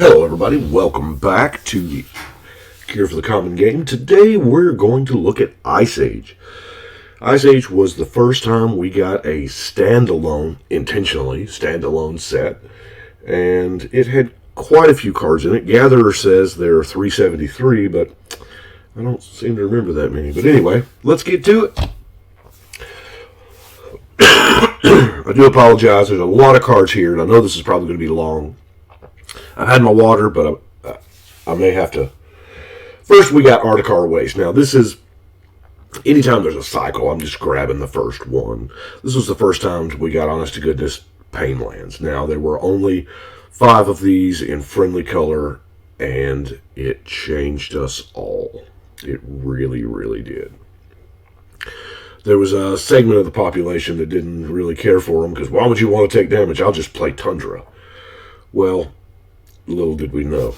Hello everybody, welcome back to the Cure for the Common Game. Today we're going to look at Ice Age. Ice Age was the first time we got a standalone, intentionally standalone set, and it had quite a few cards in it. Gatherer says there are 373, but I don't seem to remember that many. But anyway, let's get to it. I do apologize, there's a lot of cards here, and I know this is probably going to be long. I've had my water, but I may have to. First, we got Arctic Waste. Now, this is, anytime there's a cycle, I'm just grabbing the first one. This was the first time we got, honest to goodness, Painlands. Now, there were only 5 of these in friendly color, and it changed us all. It really, really did. There was a segment of the population that didn't really care for them, because why would you want to take damage? I'll just play Tundra. Well, little did we know.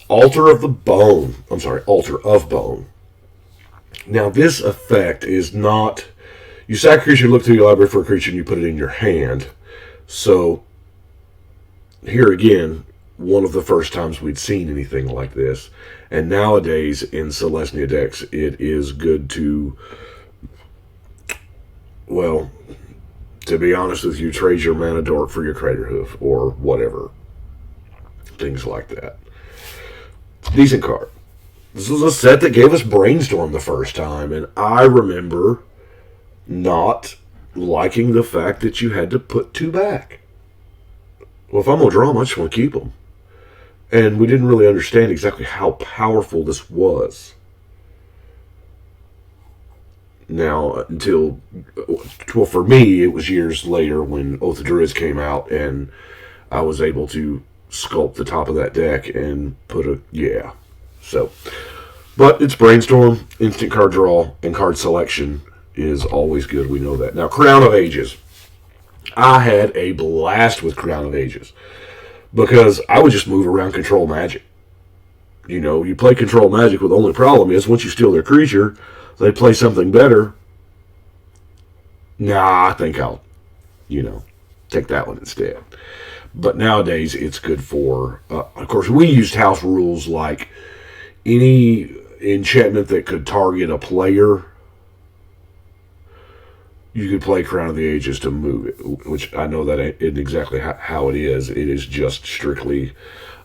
Altar of Bone. Now, this effect is not... You sack a creature, look through your library for a creature, and you put it in your hand. So, here again, one of the first times we'd seen anything like this. And nowadays, in Celestia decks, it is good to... Well... To be honest with you, trade your Mana Dork for your Crater Hoof, or whatever. Things like that. Decent card. This was a set that gave us Brainstorm the first time, and I remember not liking the fact that you had to put 2 back. Well, if I'm going to draw them, I just want to keep them. And we didn't really understand exactly how powerful this was. Now, until, well, for me, it was years later when Oath of Druids came out, and I was able to sculpt the top of that deck and put a, yeah. So, but it's Brainstorm, instant card draw, and card selection is always good. We know that. Now, Crown of Ages. I had a blast with Crown of Ages because I would just move around Control Magic. You know, you play Control Magic, with the only problem is once you steal their creature, they play something better. Nah, I think I'll, take that one instead. But nowadays, it's good for, of course, we used house rules like any enchantment that could target a player, you could play Crown of the Ages to move it, which I know that isn't exactly how it is. It is just strictly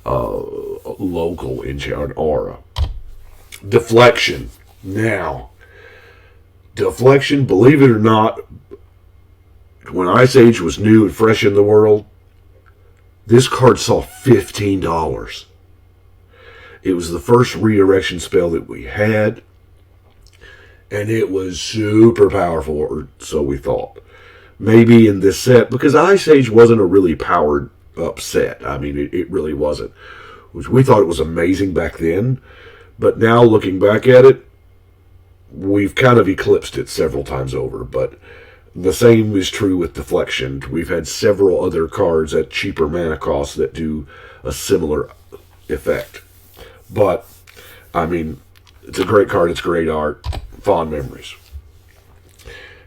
local enchant aura. Deflection. Now, Deflection, believe it or not, when Ice Age was new and fresh in the world, this card saw $15. It was the first redirection spell that we had, and it was super powerful, or so we thought. Maybe in this set, because Ice Age wasn't a really powered up set. I mean, it really wasn't. Which we thought it was amazing back then, but now looking back at it, we've kind of eclipsed it several times over, but the same is true with Deflection. We've had several other cards at cheaper mana costs that do a similar effect. But, I mean, it's a great card, it's great art, fond memories.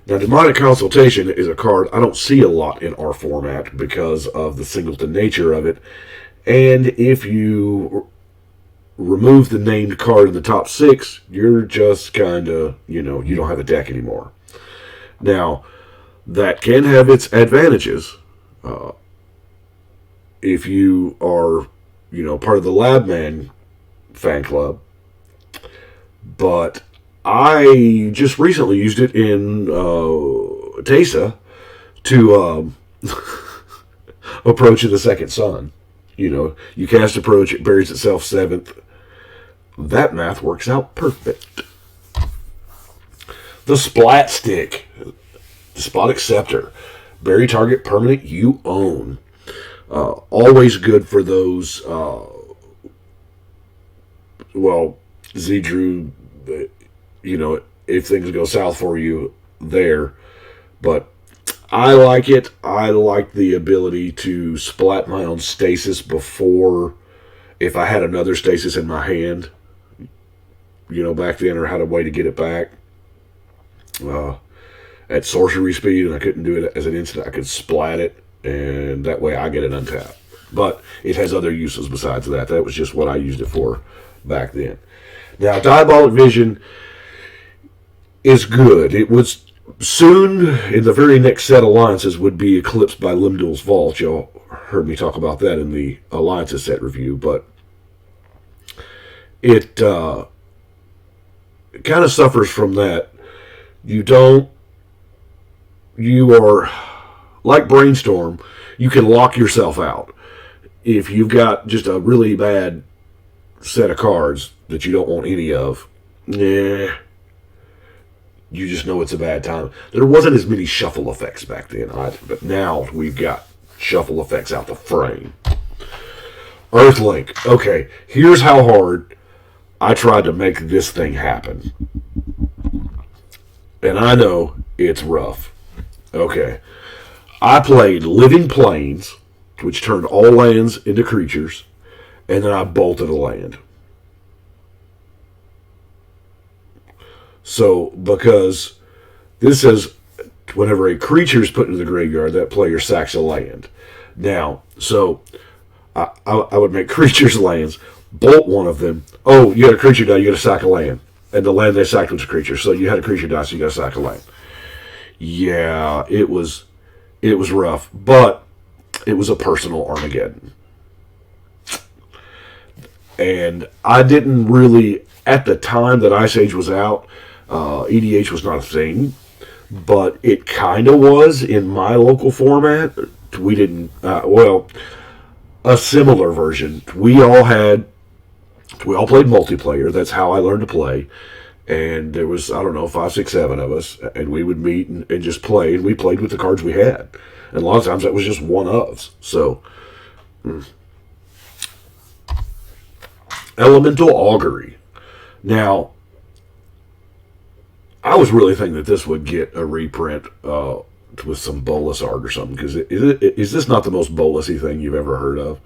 Now, Demonic Consultation is a card I don't see a lot in our format because of the singleton nature of it, and if you remove the named card in the top 6, you're just kind of, you don't have a deck anymore. Now, that can have its advantages. If you are, part of the Labman fan club. But I just recently used it in Tesa to approach of the Second Sun. You cast Approach, it buries itself 7th. That math works out perfect. The Splat Stick. Despotic Scepter. Bury target permanent you own. Always good for those, Z-Drew, if things go south for you there. But I like it. I like the ability to splat my own stasis before, if I had another stasis in my hand, back then, or had a way to get it back. At sorcery speed, and I couldn't do it as an instant. I could splat it, and that way I get it untapped. But it has other uses besides that. That was just what I used it for back then. Now, Ball Envision is good. It was soon, in the very next set alliances, would be eclipsed by Limdul's Vault. Y'all heard me talk about that in the alliances set review, but it kind of suffers from that. You are like Brainstorm, you can lock yourself out. If you've got just a really bad set of cards that you don't want any of, you just know it's a bad time. There wasn't as many shuffle effects back then, but now we've got shuffle effects out the frame. Earthlink. Okay, here's how hard I tried to make this thing happen. And I know it's rough. Okay. I played Living Plains, which turned all lands into creatures, and then I bolted a land. So, because this says whenever a creature is put into the graveyard, that player sacks a land. Now, so I would make creatures lands, bolt one of them. Oh, you got a creature die, you got to sack a land. And the land they sacked was a creature. So you had a creature die, so you got to sack a land. Yeah, it was rough, but it was a personal Armageddon. And I didn't really, at the time that Ice Age was out, EDH was not a thing, but it kind of was in my local format. We didn't, a similar version. We all played multiplayer. That's how I learned to play. And there was, 5, 6, 7 of us, and we would meet and just play, and we played with the cards we had. And a lot of times that was just one-ofs. So, Elemental Augury. Now, I was really thinking that this would get a reprint with some bolus art or something, because is this not the most bolusy thing you've ever heard of?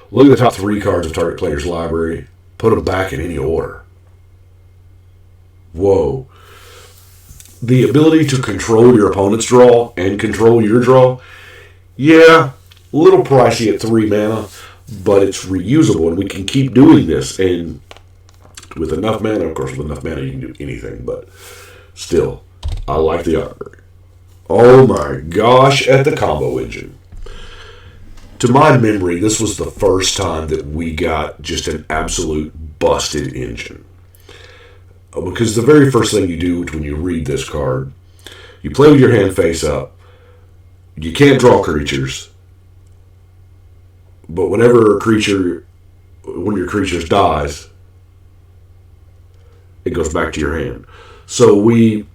Look at the top 3 cards of target player's library. Put them back in any order. Whoa. The ability to control your opponent's draw and control your draw, yeah, a little pricey at 3 mana, but it's reusable, and we can keep doing this. And with enough mana, of course, with enough mana you can do anything, but still, I like the art. Oh my gosh, at the combo engine. To my memory, this was the first time that we got just an absolute busted engine. Because the very first thing you do when you read this card, you play with your hand face up. You can't draw creatures. But one of your creatures dies, it goes back to your hand. So it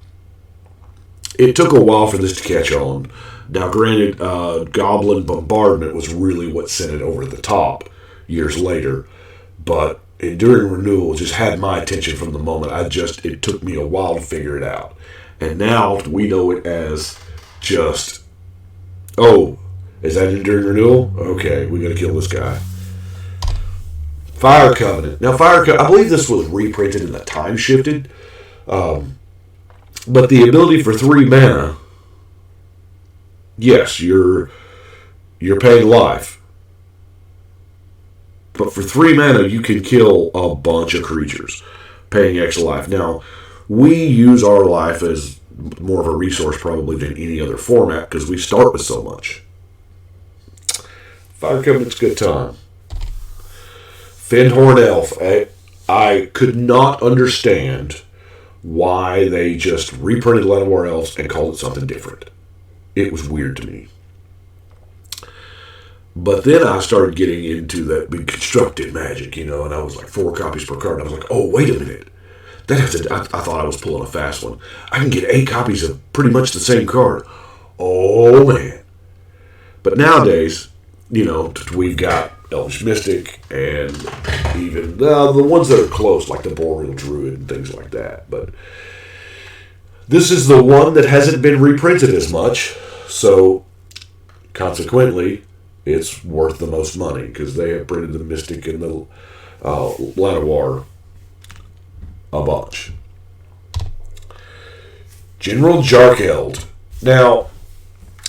took a while for this to catch on. Now, granted, Goblin Bombardment was really what sent it over the top years later. But Enduring Renewal just had my attention from the moment. It took me a while to figure it out. And now we know it as just, oh, is that Enduring Renewal? Okay, we gotta kill this guy. Fire Covenant. Now, I believe this was reprinted and the time shifted. But the ability for 3 mana, yes, you're paying life. But for 3 mana, you can kill a bunch of creatures, paying X life. Now, we use our life as more of a resource probably than any other format because we start with so much. Fire Covenant's a good time. Fen Horn Elf. I could not understand why they just reprinted Llanowar Elves and called it something different. It was weird to me. But then I started getting into that big constructed magic, and I was like 4 copies per card. And I was like, oh, wait a minute. I thought I was pulling a fast one. I can get 8 copies of pretty much the same card. Oh, man. But nowadays, we've got Elvish Mystic and even the ones that are close, like the Boreal Druid and things like that. But this is the one that hasn't been reprinted as much. So, consequently, it's worth the most money because they have printed the Mystic and the Llanowar a bunch. General Jarkeld. Now,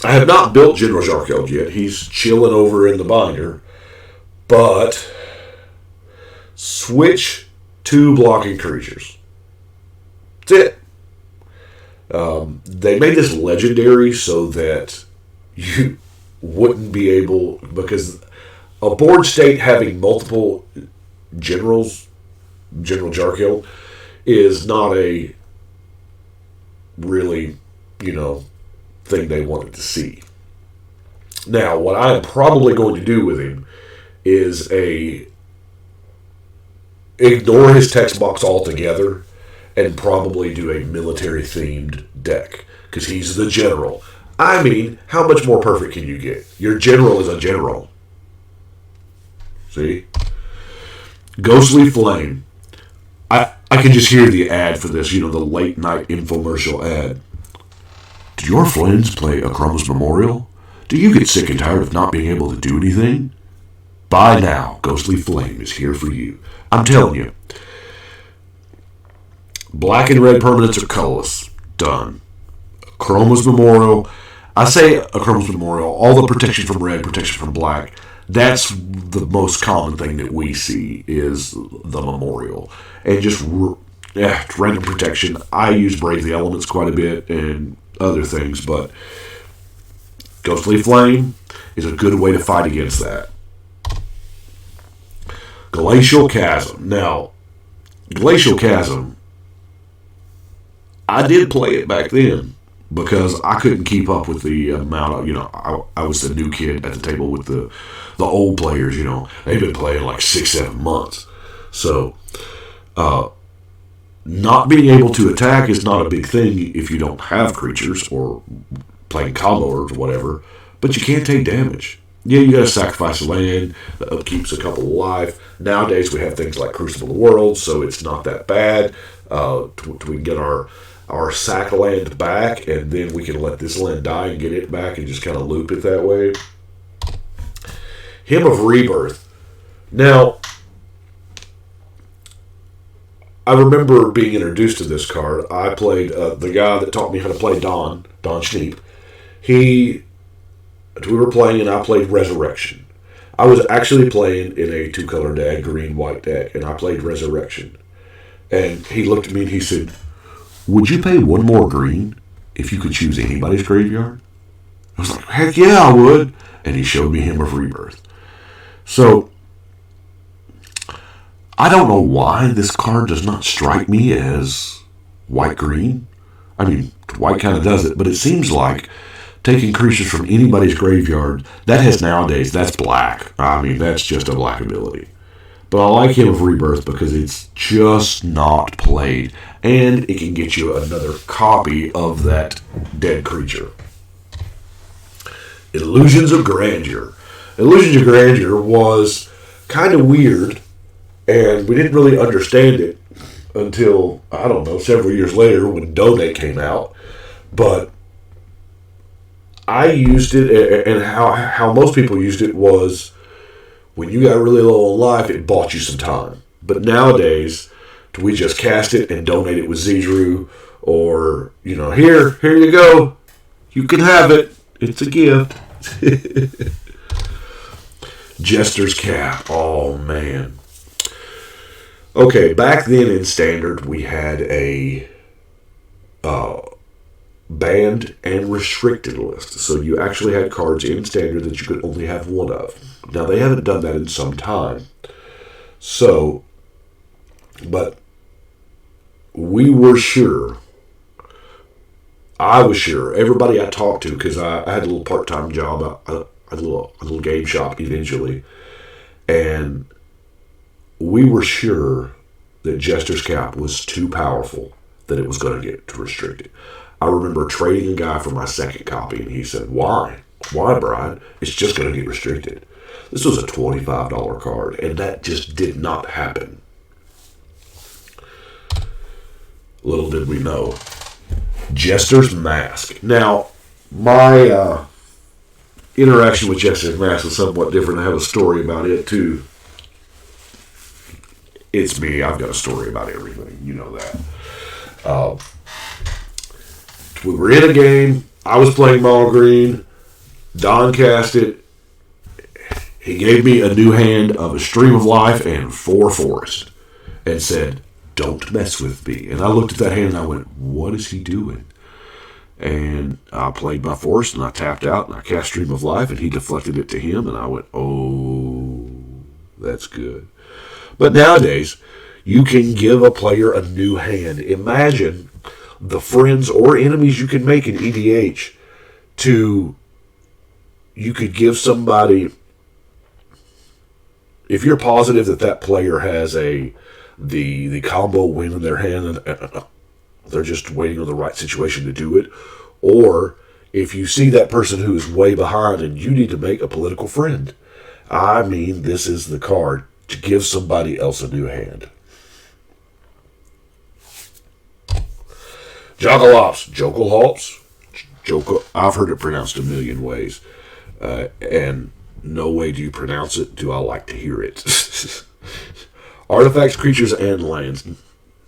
I have not built General Jarkeld yet. He's chilling over in the binder. But switch 2 blocking creatures. That's it. They made this legendary so that you wouldn't be able, because a board state having multiple generals, General Jarkeld, is not a really, thing they wanted to see. Now, what I am probably going to do with him is ignore his text box altogether and probably do a military-themed deck, because he's the general. I mean, how much more perfect can you get? Your general is a general. See? Ghostly Flame. I can just hear the ad for this, the late-night infomercial ad. Do your friends play A Crumb's Memorial? Do you get sick and tired of not being able to do anything? Buy now. Ghostly Flame is here for you. I'm telling you. Black and red permanents are colorless. Done. Chroma's Memorial. I say A Chroma's Memorial. All the protection from red, protection from black. That's the most common thing that we see is the Memorial. And just random protection. I use Brave the Elements quite a bit and other things, but Ghostly Flame is a good way to fight against that. Glacial Chasm. Now, Glacial Chasm, I did play it back then because I couldn't keep up with the amount of, I was the new kid at the table with the old players, They've been playing like 6-7 months. So, not being able to attack is not a big thing if you don't have creatures or playing combo or whatever, but you can't take damage. Yeah, you gotta sacrifice a land, the upkeep's a couple of life. Nowadays we have things like Crucible of the World, so it's not that bad. We can get our sack land back, and then we can let this land die and get it back and just kind of loop it that way. Hymn of Rebirth. Now, I remember being introduced to this card. I played the guy that taught me how to play Don Schneep. We were playing, and I played Resurrection. I was actually playing in a 2-color deck, green-white deck, and I played Resurrection. And he looked at me and he said, "Would you pay 1 more green if you could choose anybody's graveyard?" I was like, "Heck yeah, I would." And he showed me Hymn of Rebirth. So, I don't know why this card does not strike me as white-green. I mean, white kind of does it, but it seems like taking creatures from anybody's graveyard, that's black. I mean, that's just a black ability. But I like Hymn of Rebirth because it's just not played, and it can get you another copy of that dead creature. Illusions of Grandeur. Illusions of Grandeur was kind of weird, and we didn't really understand it until, several years later when Donate came out. But I used it, and how most people used it was when you got really low on life, it bought you some time. But nowadays, we just cast it and donate it with Zidru, or, here you go. You can have it. It's a gift. Jester's Cap. Oh, man. Okay, back then in Standard, we had a banned and restricted list. So you actually had cards in Standard that you could only have 1 of. Now, they haven't done that in some time. So, but we were sure. I was sure. Everybody I talked to, because I had a little part-time job, I had a little game shop eventually, and we were sure that Jester's Cap was too powerful, that it was going to get restricted. I remember trading a guy for my second copy, and he said, "Why? Why, Brian? It's just going to get restricted." This was a $25 card, and that just did not happen. Little did we know. Jester's Mask. Now, my interaction with Jester's Mask was somewhat different. I have a story about it, too. It's me. I've got a story about everything. You know that. We were in a game. I was playing mono green. Don cast it. He gave me a new hand of a Stream of Life and 4 Forest and said, don't mess with me. And I looked at that hand and I went, what is he doing? And I played my Forest and I tapped out and I cast Stream of Life and he deflected it to him and I went, oh, that's good. But nowadays, you can give a player a new hand. Imagine the friends or enemies you can make in EDH you could give somebody, if you're positive that player has the combo win in their hand and they're just waiting on the right situation to do it, or if you see that person who is way behind and you need to make a political friend, I mean, this is the card to give somebody else a new hand. Jokelhops. I've heard it pronounced a million ways. And no way do you pronounce it, do I like to hear it. Artifacts, creatures, and lands.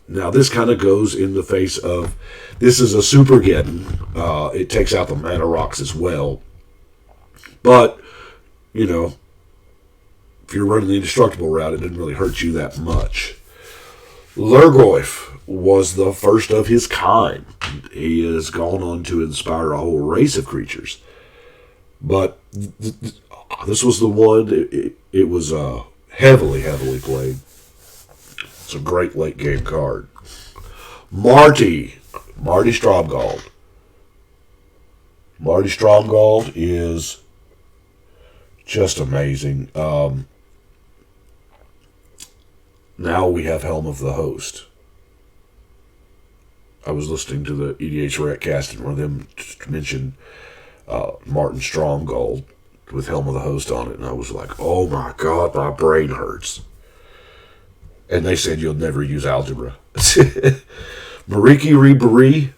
Now, this kind of goes in the face of, this is a super Geddon. It takes out the mana rocks as well. But, you know, if you're running the indestructible route, it didn't really hurt you that much. Lurgoyf was the first of his kind. He has gone on to inspire a whole race of creatures. But this was the one, it was heavily played. It's a great late game card. Marty Stromgald. Marty Stromgald is just amazing. Now we have Helm of the Host. I was listening to the EDH Recast and one of them mentioned Martin Stromgald with Helm of the Host on it, and I was like, oh my god, my brain hurts. And they said you'll never use algebra. Mariki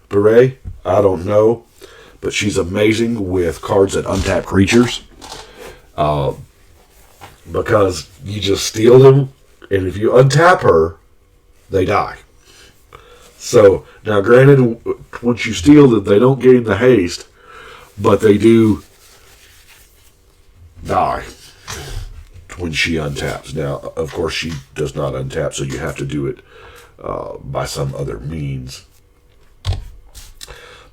Beret, I don't know, but she's amazing with cards that untap creatures. Because you just steal them, and if you untap her, they die. So, now granted, once you steal them, they don't gain the haste, but they do die when she untaps. Now, of course, she does not untap, so you have to do it by some other means.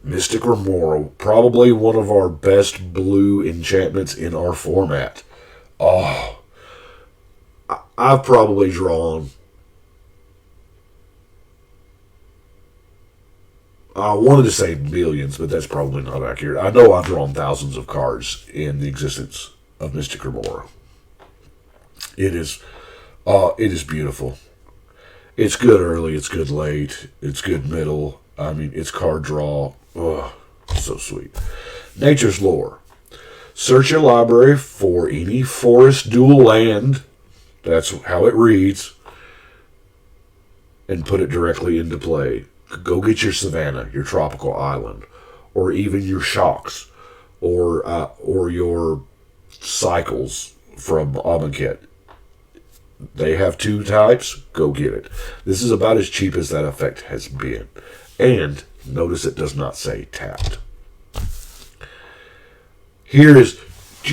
Mystic Remora, probably one of our best blue enchantments in our format. Oh, I've probably drawn, I wanted to say millions, but that's probably not accurate. I know I've drawn thousands of cards in the existence of Mystic Remora. It is beautiful. It's good early, it's good late, it's good middle. I mean, it's card draw. Oh, so sweet. Nature's Lore. Search your library for any forest dual land. That's how it reads. And put it directly into play. Go get your savanna, your tropical island, or even your shocks, or your cycles from Amonkhet. They have 2 types. Go get it. This is about as cheap as that effect has been. And notice it does not say tapped. Do you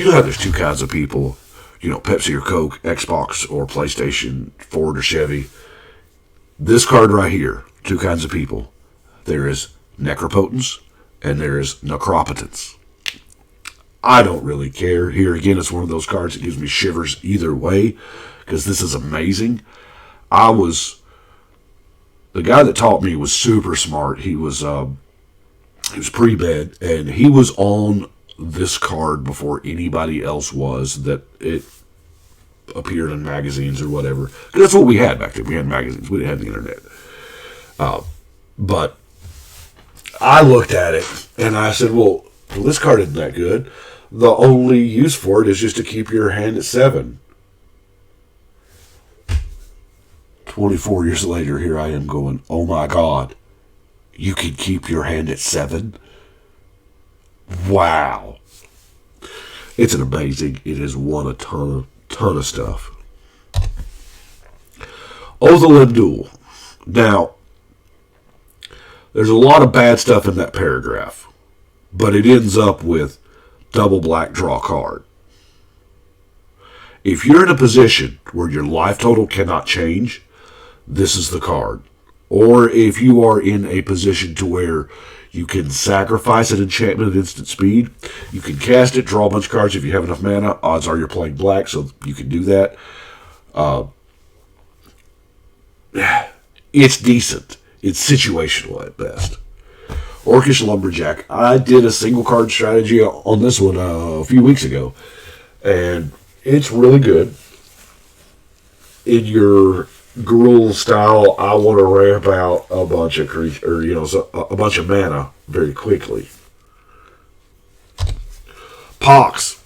know how there's 2 kinds of people? You know, Pepsi or Coke, Xbox or PlayStation, Ford or Chevy. This card right here, 2 kinds of people. There is Necropotence and there is Necropotence. I don't really care. Here again, it's one of those cards that gives me shivers either way, because this is amazing. The guy that taught me was super smart. He was pre-med, and he was on this card before anybody else was, that it appeared in magazines or whatever. 'Cause that's what we had back then. We had magazines. We didn't have the internet. But I looked at it, and I said, well, this card isn't that good. The only use for it is just to keep your hand at 7. 24 years later, here I am going, oh my god, you can keep your hand at 7? Wow. It's an amazing, it has won a ton of stuff. Othalim Duel. Now, there's a lot of bad stuff in that paragraph, but it ends up with double black, draw a card. If you're in a position where your life total cannot change, this is the card. Or if you are in a position to where you can sacrifice an enchantment at instant speed, you can cast it, draw a bunch of cards if you have enough mana. Odds are you're playing black, so you can do that. It's decent. It's situational at best. Orcish Lumberjack. I did a single card strategy on this one a few weeks ago, and it's really good. In your Gruul style, I want to ramp out a bunch of a bunch of mana very quickly. Pox.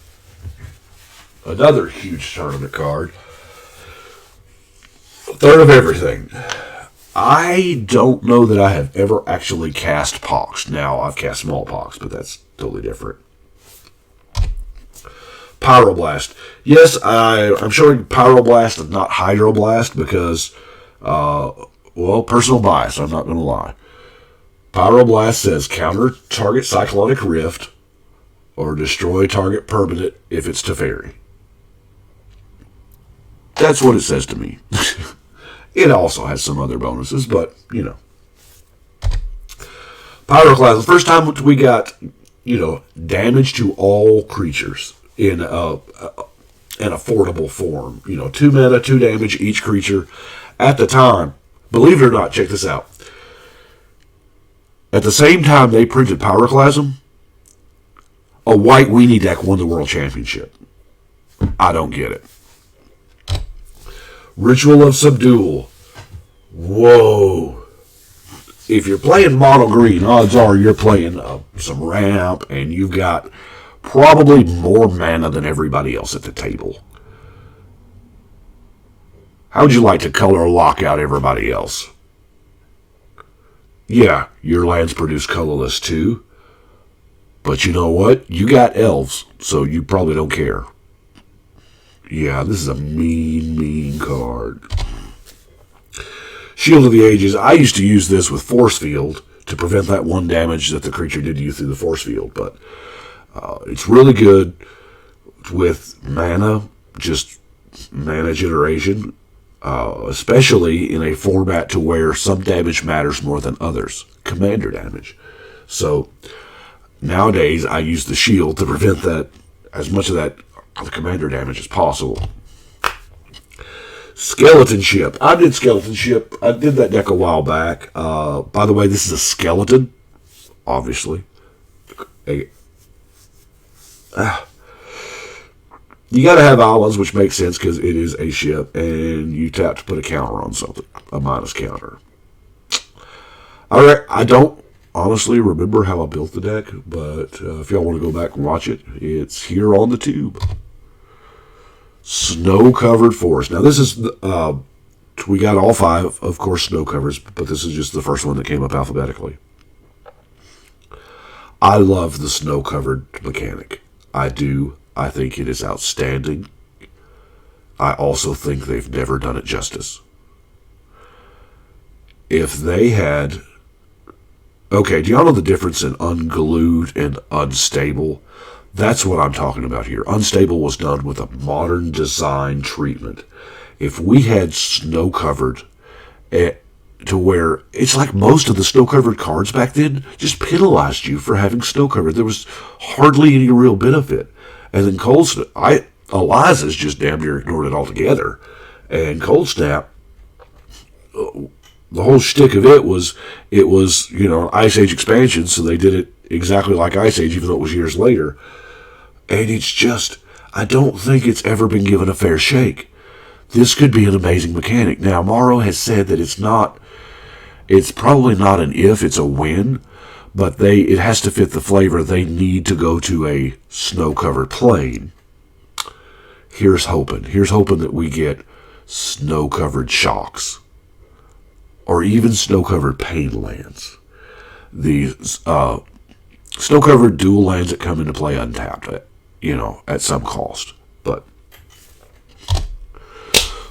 Another huge tournament card. A third of everything. I don't know that I have ever actually cast Pox. Now, I've cast small Pox, but that's totally different. Pyroblast. Yes, I'm showing Pyroblast and not Hydroblast because, personal bias, I'm not going to lie. Pyroblast says counter target Cyclonic Rift or destroy target permanent if it's Teferi. That's what it says to me. It also has some other bonuses, but, you know. Pyroclasm. The first time we got, damage to all creatures in an affordable form. 2 mana, 2 damage each creature. At the time, believe it or not, check this out. At the same time they printed Pyroclasm, a white weenie deck won the World Championship. I don't get it. Ritual of Subdue. Whoa. If you're playing mono green, odds are you're playing some ramp, and you've got probably more mana than everybody else at the table. How would you like to color lock out everybody else? Yeah, your lands produce colorless too. But you know what? You got elves, so you probably don't care. Yeah, this is a mean card. Shield of the Ages. I used to use this with Force Field to prevent that 1 damage that the creature did to you through the Force Field, but it's really good with mana, just mana generation, especially in a format to where some damage matters more than others. Commander damage. So nowadays I use the shield to prevent that, as much of that the commander damage as possible. Skeleton Ship. I did Skeleton Ship. I did that deck a while back. By the way, this is a skeleton, obviously. You got to have islands, which makes sense because it is a ship, and you tap to put a counter on something, a minus counter. I don't honestly remember how I built the deck, but if y'all want to go back and watch it, it's here on the tube. Snow-covered forest. Now this is, we got all 5, of course, snow covers, but this is just the first one that came up alphabetically. I love the snow-covered mechanic. I do. I think it is outstanding. I also think they've never done it justice. If they had... Okay, do y'all know the difference in unglued and unstable? That's what I'm talking about here. Unstable was done with a modern design treatment. If we had snow-covered to where it's like most of the snow-covered cards back then just penalized you for having snow-covered. There was hardly any real benefit. And then Cold Snap, Eliza's just damn near ignored it altogether. And Cold Snap, the whole shtick of it was an Ice Age expansion, so they did it exactly like Ice Age, even though it was years later. And it's just, I don't think it's ever been given a fair shake. This could be an amazing mechanic. Now, Morrow has said that it's probably not an if, it's a when, but it has to fit the flavor. They need to go to a snow-covered plane. Here's hoping that we get snow-covered shocks. Or even snow-covered pain lands. The snow-covered dual lands that come into play untapped, at some cost. But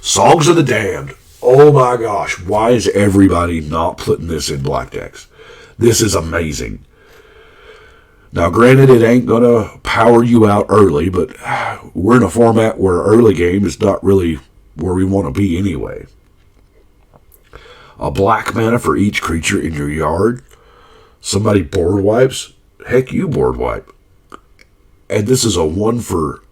Songs of the Damned. Oh my gosh, why is everybody not putting this in black decks? This is amazing. Now, granted, it ain't going to power you out early, but we're in a format where early game is not really where we want to be anyway. A black mana for each creature in your yard. Somebody board wipes. Heck, you board wipe. And this is a 1 for...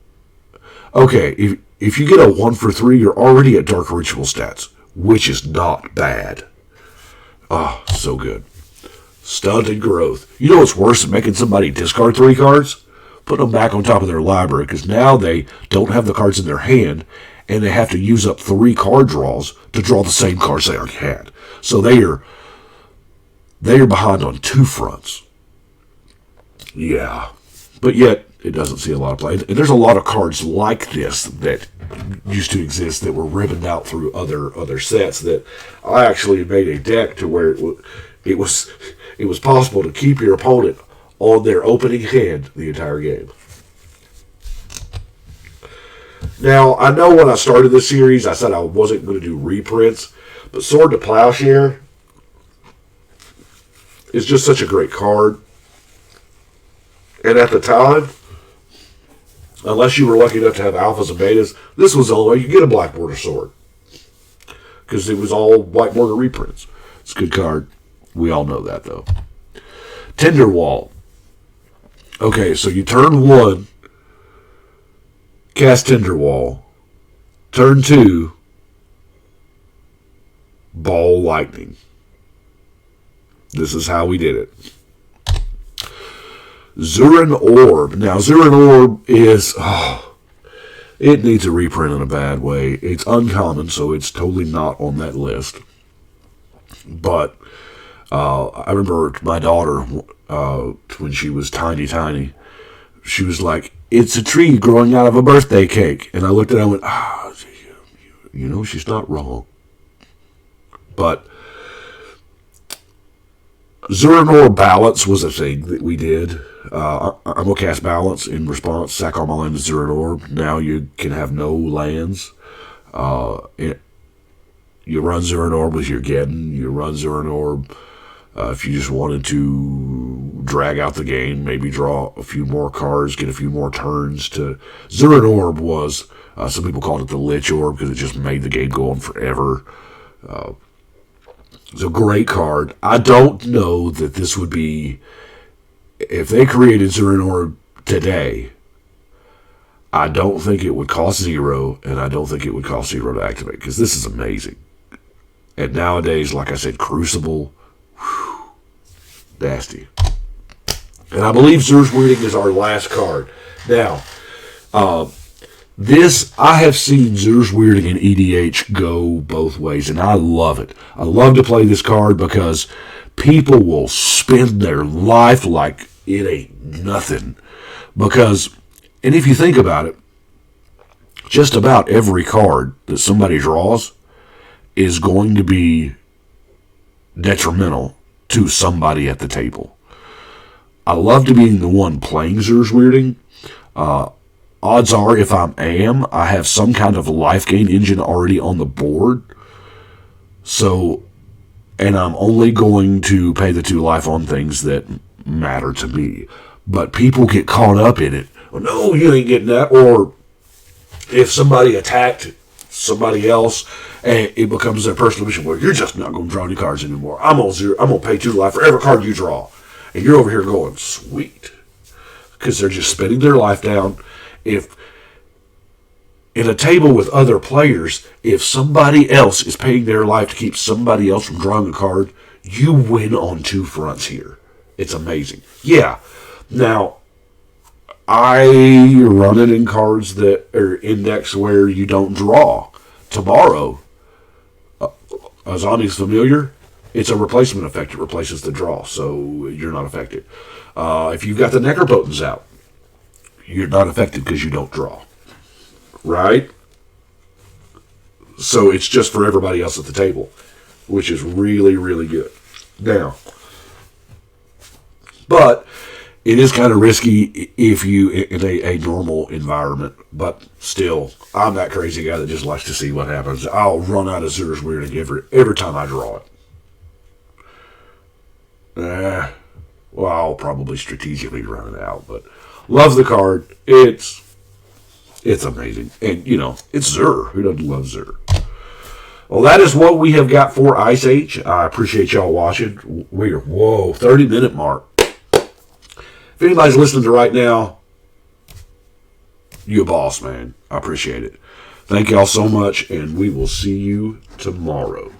Okay, if you get a 1 for 3, you're already at Dark Ritual stats, which is not bad. Ah, so good. Stunted growth. You know what's worse than making somebody discard 3 cards? Put them back on top of their library, because now they don't have the cards in their hand, and they have to use up 3 card draws to draw the same cards they already had. So they are behind on 2 fronts. Yeah. But yet, it doesn't see a lot of play. And there's a lot of cards like this that used to exist that were ribboned out through other sets that I actually made a deck to where it was possible to keep your opponent on their opening hand the entire game. Now, I know when I started this series, I said I wasn't going to do reprints, but Sword to Plowshare is just such a great card. And at the time, unless you were lucky enough to have alphas and betas, this was the only way you could get a black border sword. Because it was all white border reprints. It's a good card. We all know that, though. Tinderwall. Okay, so you turn 1, cast Tinderwall. Turn 2, Ball Lightning. This is how we did it. Zirin Orb. Now, Zirin Orb is... it needs a reprint in a bad way. It's uncommon, so it's totally not on that list. But I remember my daughter, when she was tiny, she was like, "It's a tree growing out of a birthday cake." And I looked at her and went, you know, she's not wrong. But Zirin Orb Balance was a thing that we did. I'm going to cast Balance in response. Sack all my land to Zirin Orb. Now you can have no lands. You run Zirin Orb with your Geddon. You run Zirin Orb if you just wanted to drag out the game, maybe draw a few more cards, get a few more turns. Zirin Orb was, some people called it the Lich Orb because it just made the game go on forever. It's a great card. I don't know that this would be... If they created Zirin Orb today, I don't think it would cost 0, and I don't think it would cost 0 to activate, because this is amazing. And nowadays, like I said, Crucible, whew, nasty. And I believe Zur's Weirding is our last card. Now, I have seen Zur's Weirding and EDH go both ways, and I love it. I love to play this card because people will spend their life like it ain't nothing. And if you think about it, just about every card that somebody draws is going to be detrimental to somebody at the table. I love to be the one playing Zur's Weirding. Odds are, if I have some kind of life gain engine already on the board. So, and I'm only going to pay the 2 life on things that matter to me. But people get caught up in it. Oh, no, you ain't getting that. Or if somebody attacked somebody else, and it becomes their personal mission where you're just not going to draw any cards anymore. I'm going to pay 2 life for every card you draw. And you're over here going, sweet. Because they're just spending their life down. If in a table with other players, if somebody else is paying their life to keep somebody else from drawing a card, you win on 2 fronts here. It's amazing. Yeah. Now, I run it in cards that are indexed where you don't draw. Tomorrow, a zombie's familiar, it's a replacement effect. It replaces the draw, so you're not affected. If you've got the Necropotence out, you're not affected because you don't draw. Right? So it's just for everybody else at the table, which is really, really good. Now, but it is kind of risky if you in a normal environment, but still, I'm that crazy guy that just likes to see what happens. I'll run out of Zur's Weirding every time I draw it. Well, I'll probably strategically run it out, but love the card. It's amazing. And, you know, it's Zur. Who doesn't love Zur? Well, that is what we have got for Ice Age. I appreciate y'all watching. We're, 30-minute mark. If anybody's listening to right now, you a boss, man. I appreciate it. Thank y'all so much, and we will see you tomorrow.